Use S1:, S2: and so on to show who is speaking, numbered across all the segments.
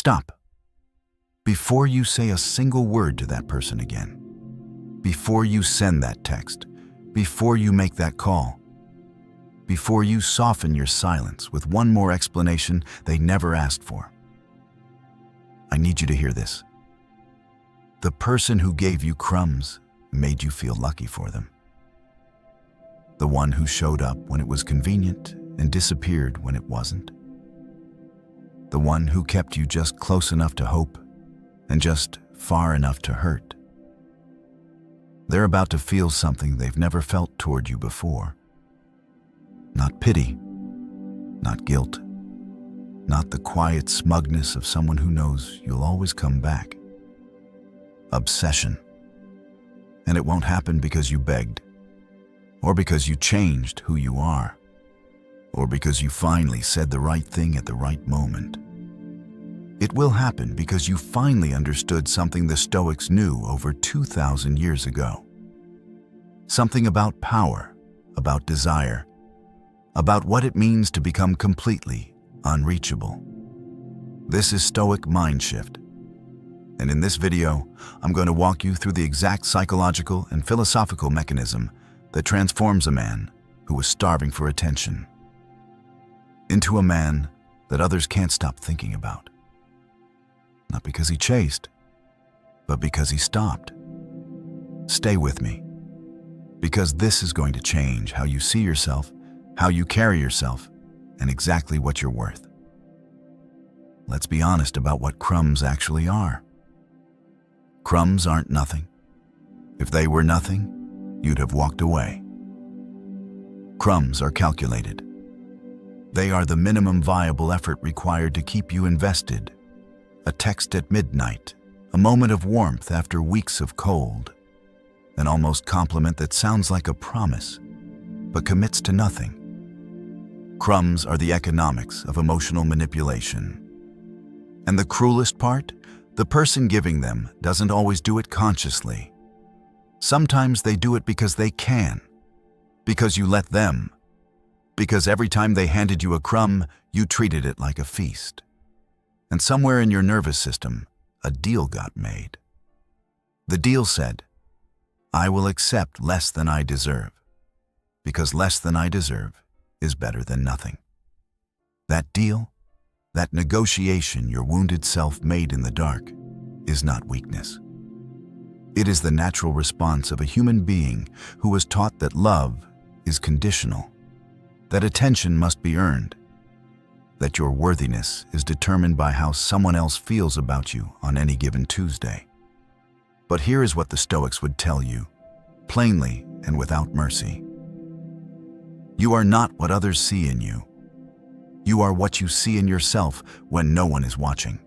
S1: Stop. Before you say a single word to that person again, before you send that text, before you make that call, before you soften your silence with one more explanation they never asked for. I need you to hear this. The person who gave you crumbs made you feel lucky for them. The one who showed up when it was convenient and disappeared when it wasn't. The one who kept you just close enough to hope and just far enough to hurt. They're about to feel something they've never felt toward you before. Not pity, not guilt, not the quiet smugness of someone who knows you'll always come back. Obsession. And it won't happen because you begged, or because you changed who you are, or because you finally said the right thing at the right moment. It will happen because you finally understood something the Stoics knew over 2,000 years ago. Something about power, about desire, about what it means to become completely unreachable. This is Stoic Mindshift. And in this video, I'm going to walk you through the exact psychological and philosophical mechanism that transforms a man who was starving for attention into a man that others can't stop thinking about. Not because he chased, but because he stopped. Stay with me, because this is going to change how you see yourself, how you carry yourself, and exactly what you're worth. Let's be honest about what crumbs actually are. Crumbs aren't nothing. If they were nothing, you'd have walked away. Crumbs are calculated. They are the minimum viable effort required to keep you invested. A text at midnight, a moment of warmth after weeks of cold, an almost compliment that sounds like a promise, but commits to nothing. Crumbs are the economics of emotional manipulation. And the cruelest part? The person giving them doesn't always do it consciously. Sometimes they do it because they can, because you let them, because every time they handed you a crumb, you treated it like a feast. And somewhere in your nervous system, a deal got made. The deal said, I will accept less than I deserve, because less than I deserve is better than nothing. That deal, that negotiation your wounded self made in the dark, is not weakness. It is the natural response of a human being who was taught that love is conditional, that attention must be earned, that your worthiness is determined by how someone else feels about you on any given Tuesday. But here is what the Stoics would tell you, plainly and without mercy. You are not what others see in you. You are what you see in yourself when no one is watching.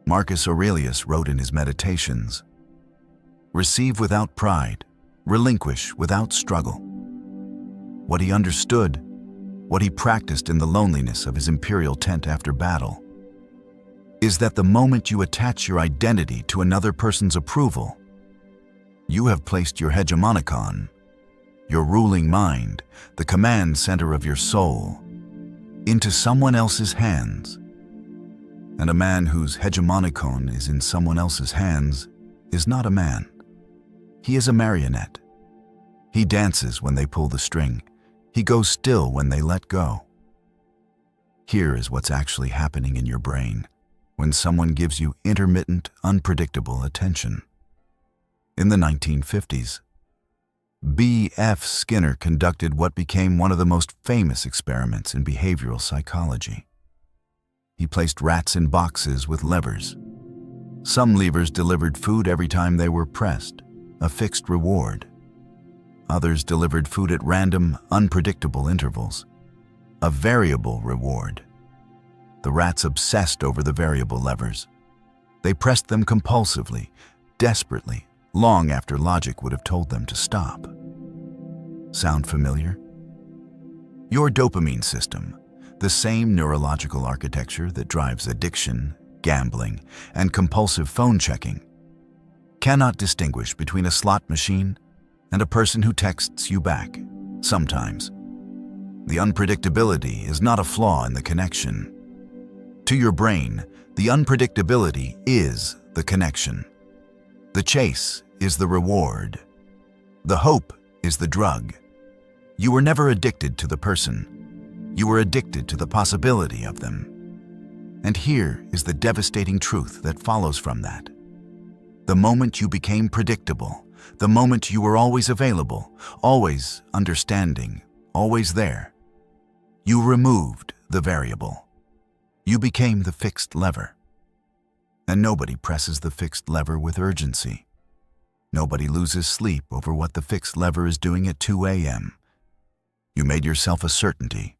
S1: Marcus Aurelius wrote in his Meditations, receive without pride, relinquish without struggle. What he understood, what he practiced in the loneliness of his imperial tent after battle, is that the moment you attach your identity to another person's approval, you have placed your hegemonicon, your ruling mind, the command center of your soul, into someone else's hands. And a man whose hegemonicon is in someone else's hands is not a man. He is a marionette. He dances when they pull the string. He goes still when they let go. Here is what's actually happening in your brain when someone gives you intermittent, unpredictable attention. In the 1950s, B.F. Skinner conducted what became one of the most famous experiments in behavioral psychology. He placed rats in boxes with levers. Some levers delivered food every time they were pressed, a fixed reward. Others delivered food at random, unpredictable intervals, a variable reward. The rats obsessed over the variable levers. They pressed them compulsively, desperately, long after logic would have told them to stop. Sound familiar? Your dopamine system, the same neurological architecture that drives addiction, gambling, and compulsive phone checking, cannot distinguish between a slot machine and a person who texts you back, sometimes. The unpredictability is not a flaw in the connection. To your brain, the unpredictability is the connection. The chase is the reward. The hope is the drug. You were never addicted to the person. You were addicted to the possibility of them. And here is the devastating truth that follows from that. The moment you became predictable, the moment you were always available, always understanding, always there, you removed the variable. You became the fixed lever. And nobody presses the fixed lever with urgency. Nobody loses sleep over what the fixed lever is doing at 2 a.m. You made yourself a certainty.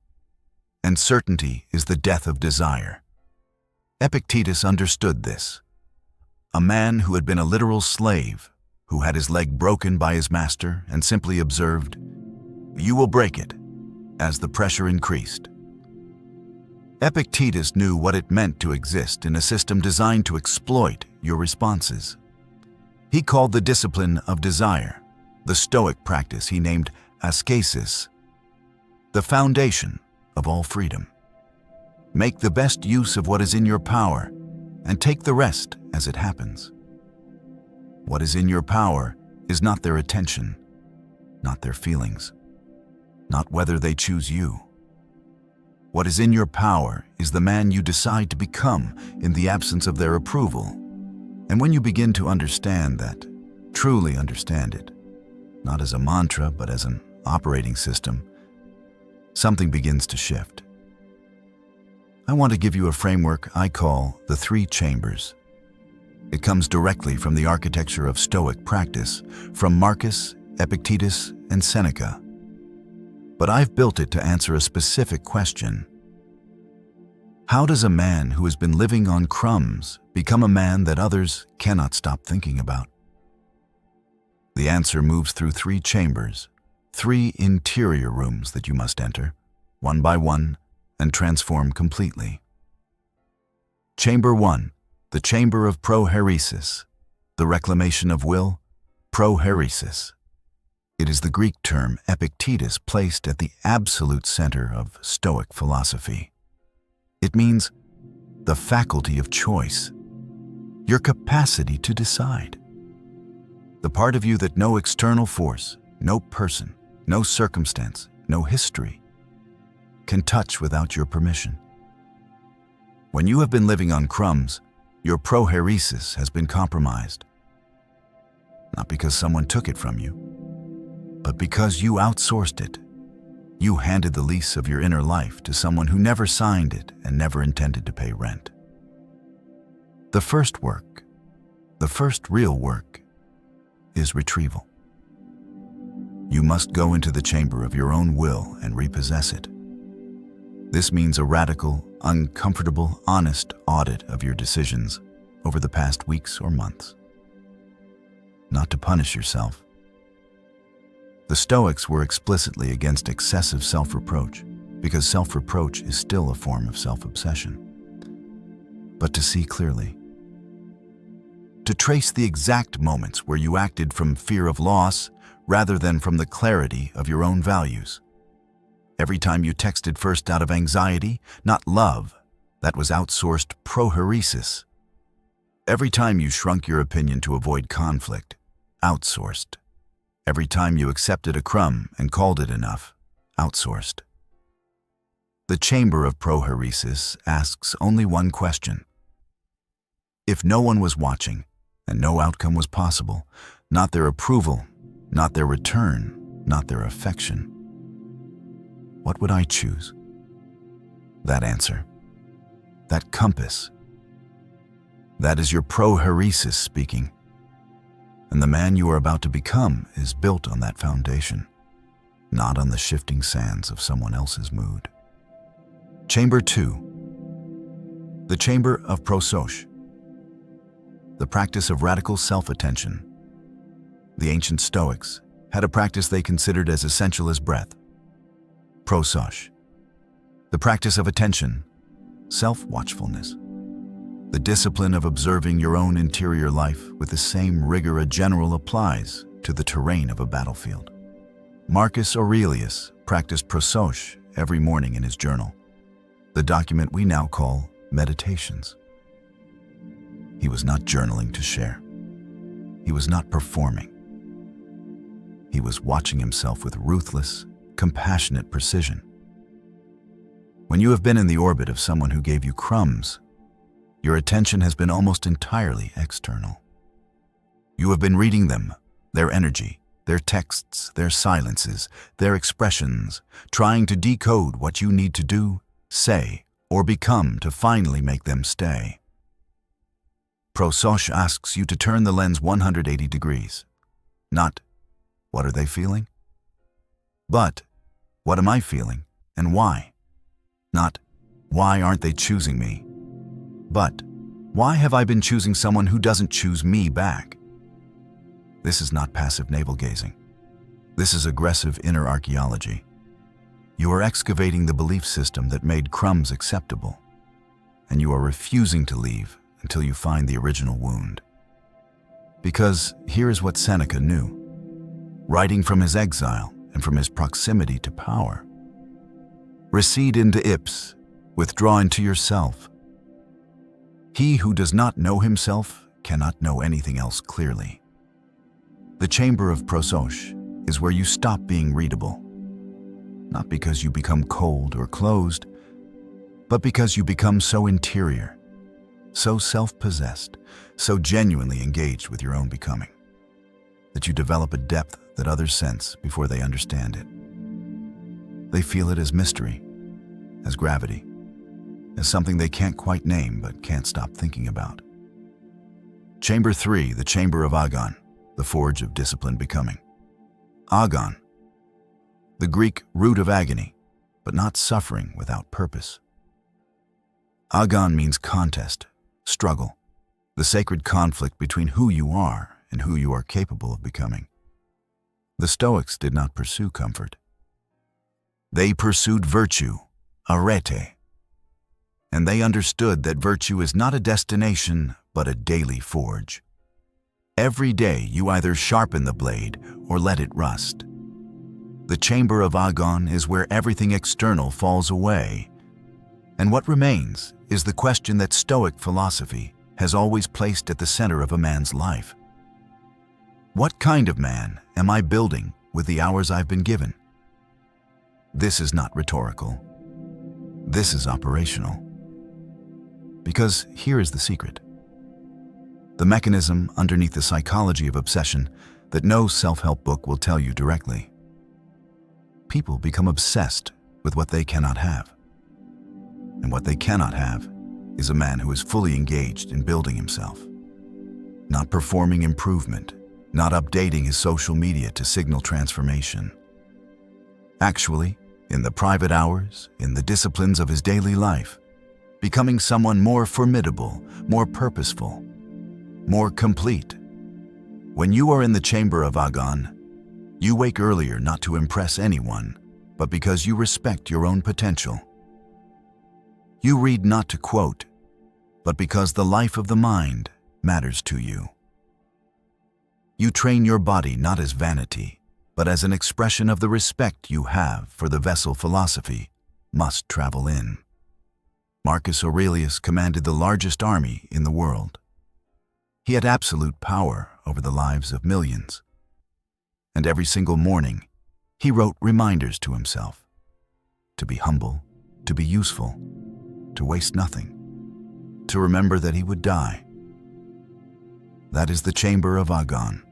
S1: And certainty is the death of desire. Epictetus understood this. A man who had been a literal slave, who had his leg broken by his master and simply observed, "You will break it," as the pressure increased. Epictetus knew what it meant to exist in a system designed to exploit your responses. He called the discipline of desire, the Stoic practice he named ascesis, the foundation of all freedom. Make the best use of what is in your power and take the rest as it happens. What is in your power is not their attention, not their feelings, not whether they choose you. What is in your power is the man you decide to become in the absence of their approval. And when you begin to understand that, truly understand it, not as a mantra but as an operating system, something begins to shift. I want to give you a framework I call the 3 chambers. It comes directly from the architecture of Stoic practice, from Marcus, Epictetus, and Seneca. But I've built it to answer a specific question. How does a man who has been living on crumbs become a man that others cannot stop thinking about? The answer moves through 3 chambers, 3 interior rooms that you must enter, one by one, and transform completely. Chamber 1, the chamber of prohairesis, the reclamation of will, prohairesis. It is the Greek term Epictetus placed at the absolute center of Stoic philosophy. It means the faculty of choice, your capacity to decide. The part of you that no external force, no person, no circumstance, no history can touch without your permission. When you have been living on crumbs, your prohairesis has been compromised. Not because someone took it from you, but because you outsourced it. You handed the lease of your inner life to someone who never signed it and never intended to pay rent. The first work, the first real work, is retrieval. You must go into the chamber of your own will and repossess it. This means a radical, uncomfortable, honest audit of your decisions over the past weeks or months. Not to punish yourself. The Stoics were explicitly against excessive self-reproach, because self-reproach is still a form of self-obsession. But to see clearly. To trace the exact moments where you acted from fear of loss rather than from the clarity of your own values. Every time you texted first out of anxiety, not love, that was outsourced prohairesis. Every time you shrunk your opinion to avoid conflict, outsourced. Every time you accepted a crumb and called it enough, outsourced. The chamber of prohairesis asks only one question. If no one was watching and no outcome was possible, not their approval, not their return, not their affection, what would I choose? That answer, that compass, that is your prohairesis speaking. And the man you are about to become is built on that foundation, not on the shifting sands of someone else's mood. Chamber 2, the chamber of prososh, the practice of radical self-attention. The ancient Stoics had a practice they considered as essential as breath. Prososh, the practice of attention, self-watchfulness, the discipline of observing your own interior life with the same rigor a general applies to the terrain of a battlefield. Marcus Aurelius practiced prososh every morning in his journal, the document we now call meditations. He was not journaling to share. He was not performing. He was watching himself with ruthless, compassionate precision. When you have been in the orbit of someone who gave you crumbs, your attention has been almost entirely external. You have been reading them, their energy, their texts, their silences, their expressions, trying to decode what you need to do, say, or become to finally make them stay. Prososh asks you to turn the lens 180 degrees. Not, what are they feeling? But, what am I feeling, and why? Not, why aren't they choosing me? But, why have I been choosing someone who doesn't choose me back? This is not passive navel-gazing. This is aggressive inner archaeology. You are excavating the belief system that made crumbs acceptable, and you are refusing to leave until you find the original wound. Because here is what Seneca knew, writing from his exile and from his proximity to power. Recede into Ips, withdraw into yourself. He who does not know himself cannot know anything else clearly. The chamber of Prososh is where you stop being readable, not because you become cold or closed, but because you become so interior, so self-possessed, so genuinely engaged with your own becoming, that you develop a depth that others sense before they understand it. They feel it as mystery, as gravity, as something they can't quite name but can't stop thinking about. Chamber 3, the chamber of Agon, the forge of disciplined becoming. Agon, the Greek root of agony, but not suffering without purpose. Agon means contest, struggle, the sacred conflict between who you are and who you are capable of becoming. The Stoics did not pursue comfort. They pursued virtue, arete, and they understood that virtue is not a destination, but a daily forge. Every day you either sharpen the blade or let it rust. The chamber of Agon is where everything external falls away, and what remains is the question that Stoic philosophy has always placed at the center of a man's life. What kind of man am I building with the hours I've been given? This is not rhetorical. This is operational. Because here is the secret. The mechanism underneath the psychology of obsession that no self-help book will tell you directly. People become obsessed with what they cannot have. And what they cannot have is a man who is fully engaged in building himself. Not performing improvement, not updating his social media to signal transformation. Actually, in the private hours, in the disciplines of his daily life, becoming someone more formidable, more purposeful, more complete. When you are in the chamber of Agon, you wake earlier not to impress anyone, but because you respect your own potential. You read not to quote, but because the life of the mind matters to you. You train your body not as vanity, but as an expression of the respect you have for the vessel philosophy must travel in. Marcus Aurelius commanded the largest army in the world. He had absolute power over the lives of millions. And every single morning, he wrote reminders to himself to be humble, to be useful, to waste nothing, to remember that he would die. That is the chamber of Agon.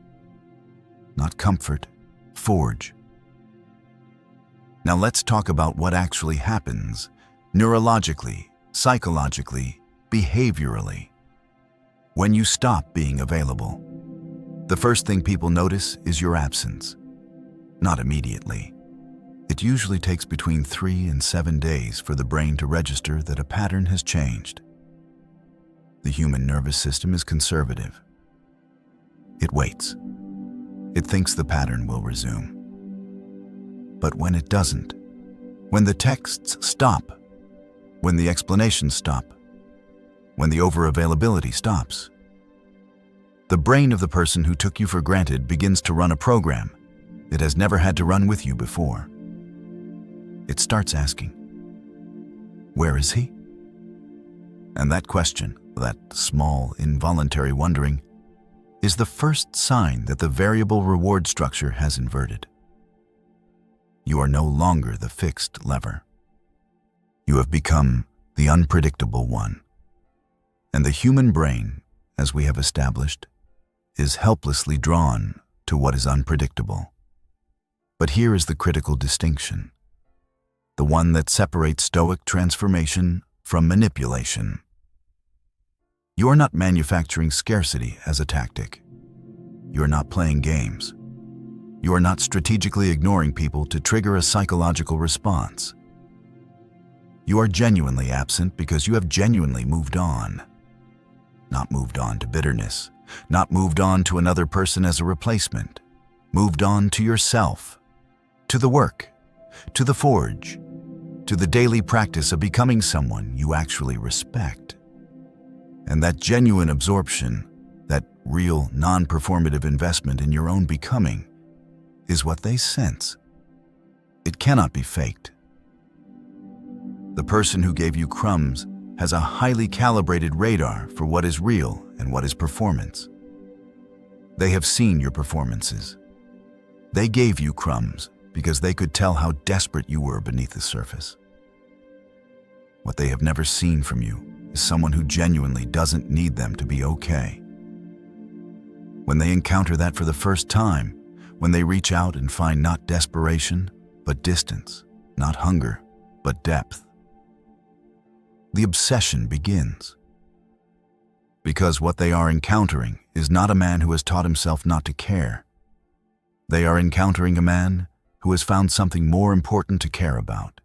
S1: Not comfort, forge. Now let's talk about what actually happens neurologically, psychologically, behaviorally when you stop being available. The first thing people notice is your absence. Not immediately. It usually takes between 3 and 7 days for the brain to register that a pattern has changed. The human nervous system is conservative. It waits. It thinks the pattern will resume. But when it doesn't, when the texts stop, when the explanations stop, when the over-availability stops, the brain of the person who took you for granted begins to run a program it has never had to run with you before. It starts asking, where is he? And that question, that small, involuntary wondering, is the first sign that the variable reward structure has inverted. You are no longer the fixed lever. You have become the unpredictable one. And the human brain, as we have established, is helplessly drawn to what is unpredictable. But here is the critical distinction, the one that separates Stoic transformation from manipulation. You are not manufacturing scarcity as a tactic. You are not playing games. You are not strategically ignoring people to trigger a psychological response. You are genuinely absent because you have genuinely moved on. Not moved on to bitterness, not moved on to another person as a replacement, moved on to yourself, to the work, to the forge, to the daily practice of becoming someone you actually respect. And that genuine absorption, that real non-performative investment in your own becoming, is what they sense. It cannot be faked. The person who gave you crumbs has a highly calibrated radar for what is real and what is performance. They have seen your performances. They gave you crumbs because they could tell how desperate you were beneath the surface. What they have never seen from you is someone who genuinely doesn't need them to be okay. When they encounter that for the first time, when they reach out and find not desperation, but distance, not hunger, but depth, the obsession begins. Because what they are encountering is not a man who has taught himself not to care. They are encountering a man who has found something more important to care about.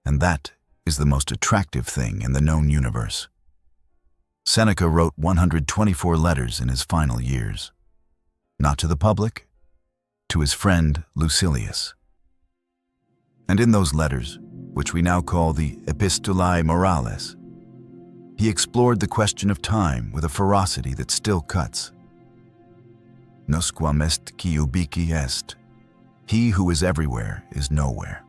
S1: And that is the most attractive thing in the known universe. Seneca wrote 124 letters in his final years, not to the public, to his friend Lucilius. And in those letters, which we now call the Epistulae Morales, he explored the question of time with a ferocity that still cuts. Nosquam est qui ubique est. He who is everywhere is nowhere.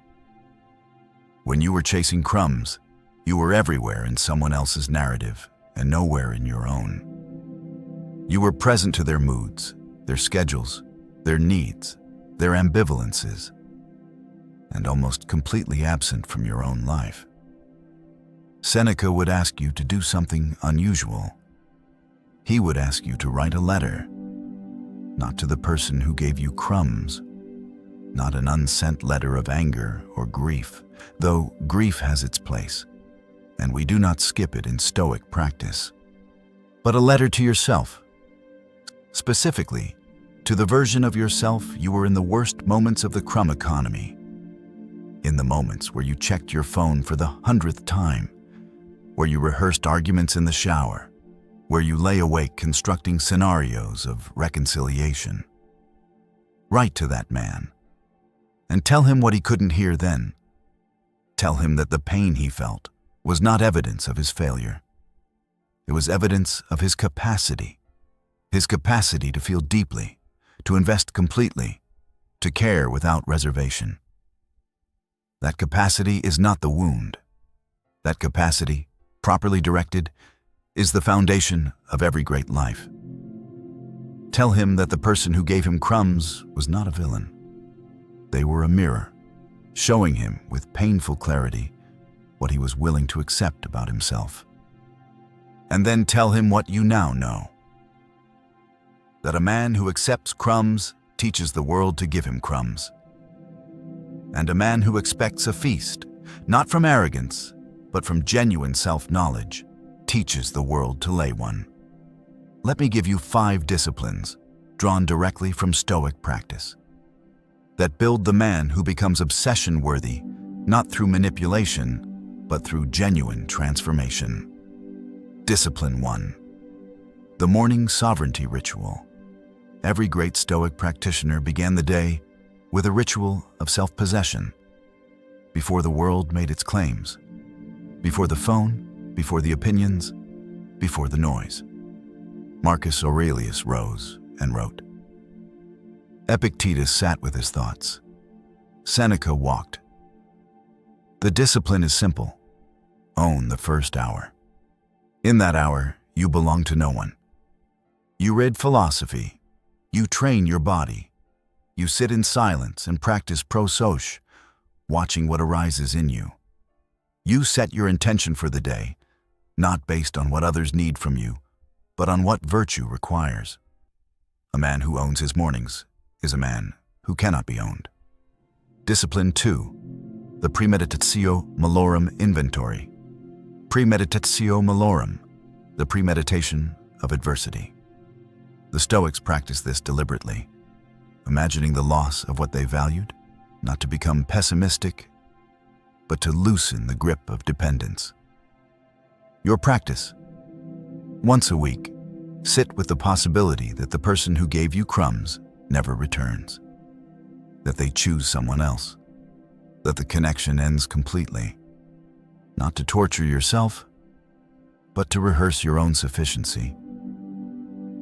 S1: When you were chasing crumbs, you were everywhere in someone else's narrative and nowhere in your own. You were present to their moods, their schedules, their needs, their ambivalences, and almost completely absent from your own life. Seneca would ask you to do something unusual. He would ask you to write a letter, not to the person who gave you crumbs, not an unsent letter of anger or grief, though grief has its place, and we do not skip it in Stoic practice, but a letter to yourself, specifically to the version of yourself you were in the worst moments of the crumb economy, in the moments where you checked your phone for the 100th time, where you rehearsed arguments in the shower, where you lay awake constructing scenarios of reconciliation. Write to that man, and tell him what he couldn't hear then. Tell him that the pain he felt was not evidence of his failure. It was evidence of his capacity to feel deeply, to invest completely, to care without reservation. That capacity is not the wound. That capacity, properly directed, is the foundation of every great life. Tell him that the person who gave him crumbs was not a villain. They were a mirror, showing him with painful clarity what he was willing to accept about himself. And then tell him what you now know. That a man who accepts crumbs teaches the world to give him crumbs. And a man who expects a feast, not from arrogance, but from genuine self-knowledge, teaches the world to lay one. Let me give you 5 disciplines, drawn directly from Stoic practice, that build the man who becomes obsession-worthy, not through manipulation, but through genuine transformation. Discipline 1. The morning sovereignty ritual. Every great Stoic practitioner began the day with a ritual of self-possession, before the world made its claims, before the phone, before the opinions, before the noise. Marcus Aurelius rose and wrote. Epictetus sat with his thoughts. Seneca walked. The discipline is simple. Own the first hour. In that hour, you belong to no one. You read philosophy. You train your body. You sit in silence and practice prosoch, watching what arises in you. You set your intention for the day, not based on what others need from you, but on what virtue requires. A man who owns his mornings is a man who cannot be owned. Discipline 2. The premeditatio malorum inventory. Premeditatio malorum, the premeditation of adversity. The Stoics practiced this deliberately, imagining the loss of what they valued, not to become pessimistic, but to loosen the grip of dependence. Your practice. Once a week, sit with the possibility that the person who gave you crumbs never returns, that they choose someone else, that the connection ends completely. Not to torture yourself, but to rehearse your own sufficiency.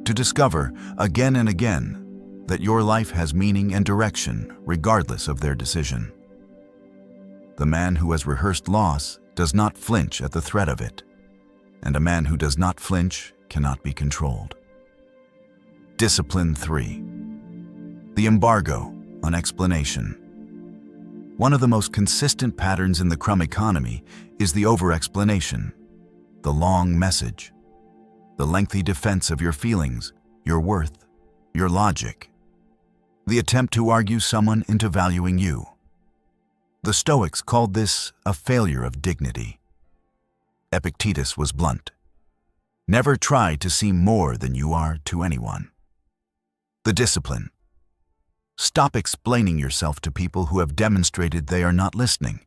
S1: To discover again and again that your life has meaning and direction regardless of their decision. The man who has rehearsed loss does not flinch at the threat of it, and a man who does not flinch cannot be controlled. Discipline 3. The embargo on explanation. One of the most consistent patterns in the crumb economy is the over-explanation, the long message, the lengthy defense of your feelings, your worth, your logic, the attempt to argue someone into valuing you. The Stoics called this a failure of dignity. Epictetus was blunt. Never try to seem more than you are to anyone. The discipline. Stop explaining yourself to people who have demonstrated they are not listening.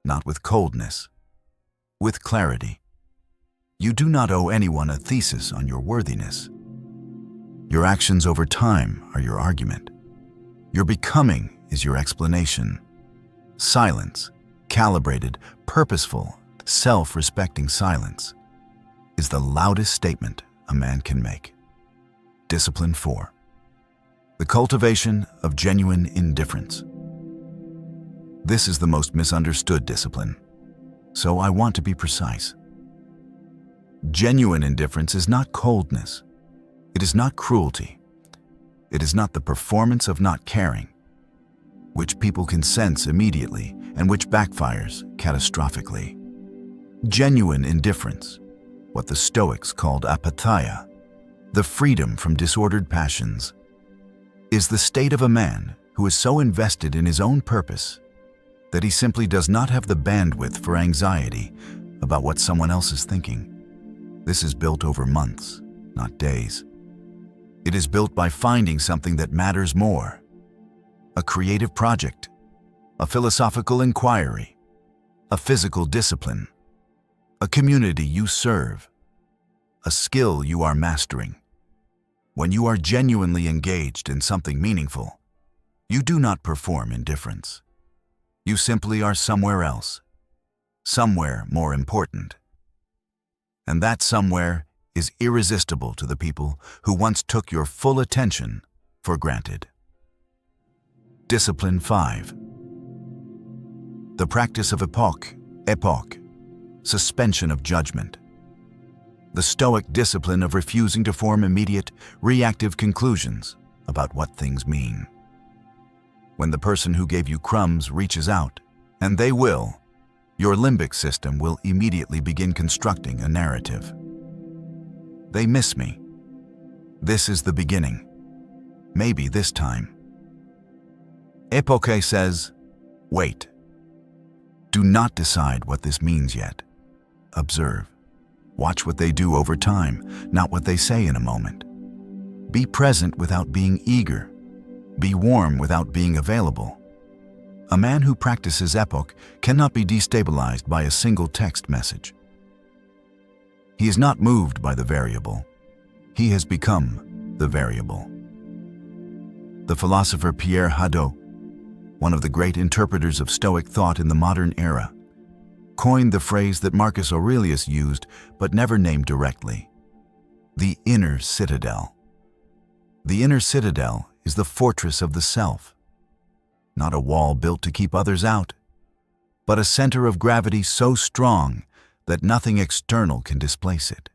S1: Not with coldness, with clarity. You do not owe anyone a thesis on your worthiness. Your actions over time are your argument. Your becoming is your explanation. Silence, calibrated, purposeful, self-respecting silence, is the loudest statement a man can make. Discipline 4. The cultivation of genuine indifference. This is the most misunderstood discipline, so I want to be precise. Genuine indifference is not coldness. It is not cruelty. It is not the performance of not caring, which people can sense immediately and which backfires catastrophically. Genuine indifference, what the Stoics called apatheia, the freedom from disordered passions, is the state of a man who is so invested in his own purpose that he simply does not have the bandwidth for anxiety about what someone else is thinking. This is built over months, not days. It is built by finding something that matters more: a creative project, a philosophical inquiry, a physical discipline, a community you serve, a skill you are mastering. When you are genuinely engaged in something meaningful, you do not perform indifference. You simply are somewhere else, somewhere more important. And that somewhere is irresistible to the people who once took your full attention for granted. Discipline 5. The practice of epoch, suspension of judgment. The Stoic discipline of refusing to form immediate, reactive conclusions about what things mean. When the person who gave you crumbs reaches out, and they will, your limbic system will immediately begin constructing a narrative. They miss me. This is the beginning. Maybe this time. Epoche says, wait. Do not decide what this means yet. Observe. Watch what they do over time, not what they say in a moment. Be present without being eager. Be warm without being available. A man who practices epoch cannot be destabilized by a single text message. He is not moved by the variable. He has become the variable. The philosopher Pierre Hadot, one of the great interpreters of Stoic thought in the modern era, coined the phrase that Marcus Aurelius used but never named directly: the inner citadel. The inner citadel is the fortress of the self, not a wall built to keep others out, but a center of gravity so strong that nothing external can displace it.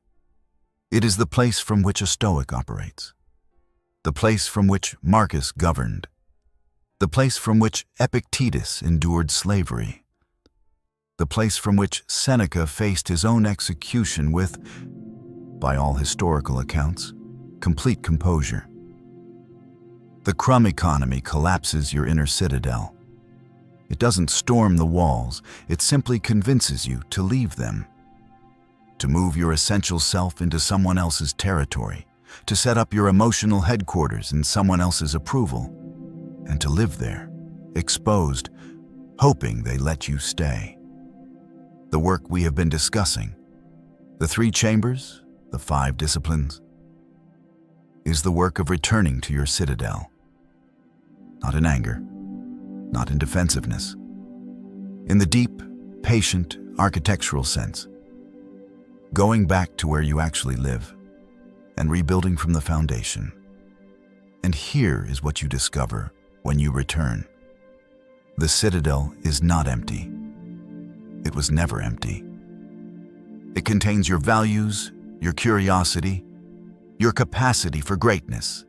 S1: It is the place from which a Stoic operates, the place from which Marcus governed, the place from which Epictetus endured slavery, the place from which Seneca faced his own execution with, by all historical accounts, complete composure. The crumb economy collapses your inner citadel. It doesn't storm the walls, it simply convinces you to leave them, to move your essential self into someone else's territory, to set up your emotional headquarters in someone else's approval, and to live there, exposed, hoping they let you stay. The work we have been discussing, the 3 chambers, the 5 disciplines, is the work of returning to your citadel, not in anger, not in defensiveness, in the deep, patient, architectural sense, going back to where you actually live and rebuilding from the foundation. And here is what you discover when you return. The citadel is not empty. It was never empty. It contains your values, your curiosity, your capacity for greatness,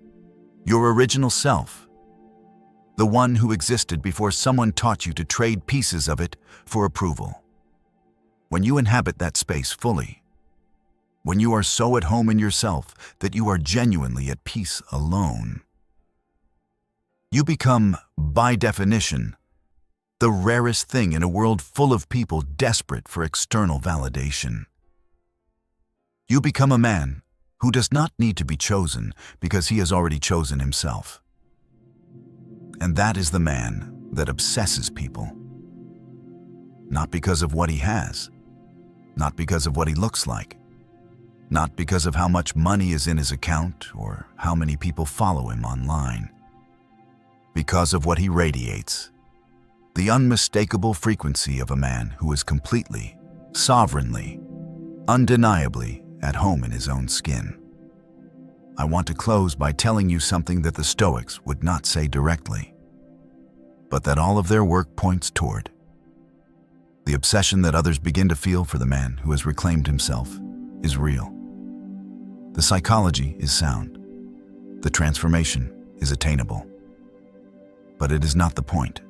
S1: your original self, the one who existed before someone taught you to trade pieces of it for approval. When you inhabit that space fully, when you are so at home in yourself that you are genuinely at peace alone, you become, by definition, the rarest thing in a world full of people desperate for external validation. You become a man who does not need to be chosen because he has already chosen himself. And that is the man that obsesses people. Not because of what he has, not because of what he looks like, not because of how much money is in his account or how many people follow him online. Because of what he radiates, the unmistakable frequency of a man who is completely, sovereignly, undeniably at home in his own skin. I want to close by telling you something that the Stoics would not say directly, but that all of their work points toward. The obsession that others begin to feel for the man who has reclaimed himself is real. The psychology is sound. The transformation is attainable. But it is not the point.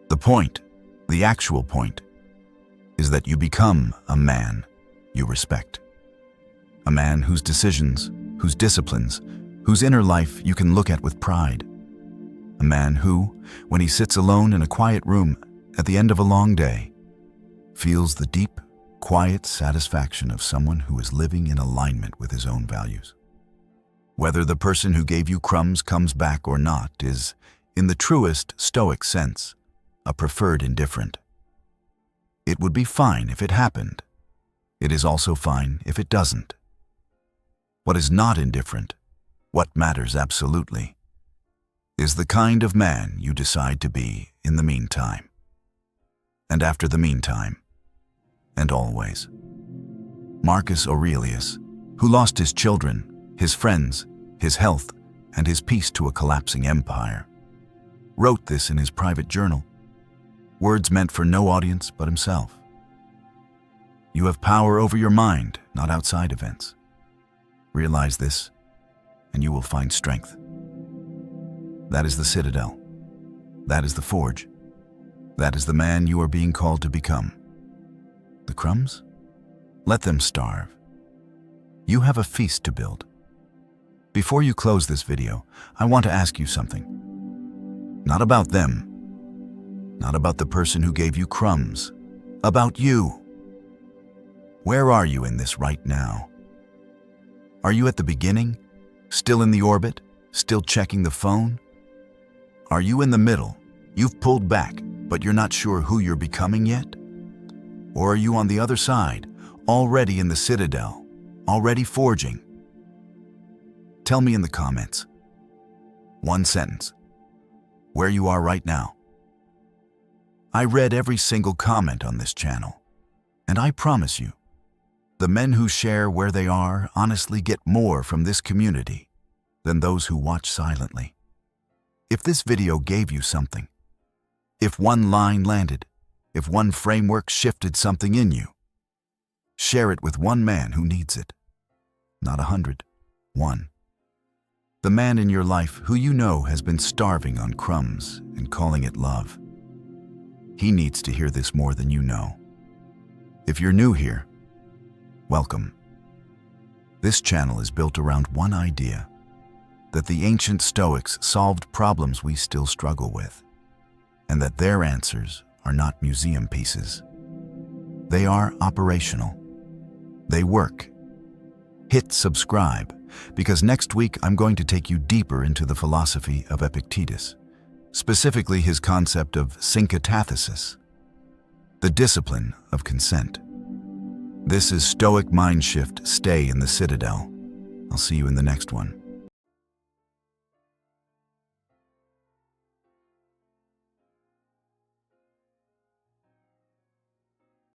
S1: The point, the actual point, is that you become a man you respect. A man whose decisions, whose disciplines, whose inner life you can look at with pride. A man who, when he sits alone in a quiet room at the end of a long day, feels the deep, quiet satisfaction of someone who is living in alignment with his own values. Whether the person who gave you crumbs comes back or not is, in the truest Stoic sense, a preferred indifferent. It would be fine if it happened. It is also fine if it doesn't. What is not indifferent, what matters absolutely, is the kind of man you decide to be in the meantime, and after the meantime, and always. Marcus Aurelius, who lost his children, his friends, his health, and his peace to a collapsing empire, wrote this in his private journal, words meant for no audience but himself. You have power over your mind, not outside events. Realize this, and you will find strength. That is the citadel. That is the forge. That is the man you are being called to become. The crumbs? Let them starve. You have a feast to build. Before you close this video, I want to ask you something. Not about them. Not about the person who gave you crumbs. About you. Where are you in this right now? Are you at the beginning? Still in the orbit? Still checking the phone? Are you in the middle? You've pulled back, but you're not sure who you're becoming yet? Or are you on the other side, already in the citadel, already forging? Tell me in the comments. One sentence. Where you are right now. I read every single comment on this channel, and I promise you, the men who share where they are honestly get more from this community than those who watch silently. If this video gave you something, if one line landed, if one framework shifted something in you, Share it with one man who needs it. Not 100, one. The man in your life who you know has been starving on crumbs and calling it love. He needs to hear this more than you know. If you're new here, welcome. This channel is built around one idea, that the ancient Stoics solved problems we still struggle with, and that their answers are not museum pieces. They are operational. They work. Hit subscribe, because next week I'm going to take you deeper into the philosophy of Epictetus, specifically his concept of synkatathesis, the discipline of consent. This is Stoic Mindshift. Stay in the Citadel. I'll see you in the next one.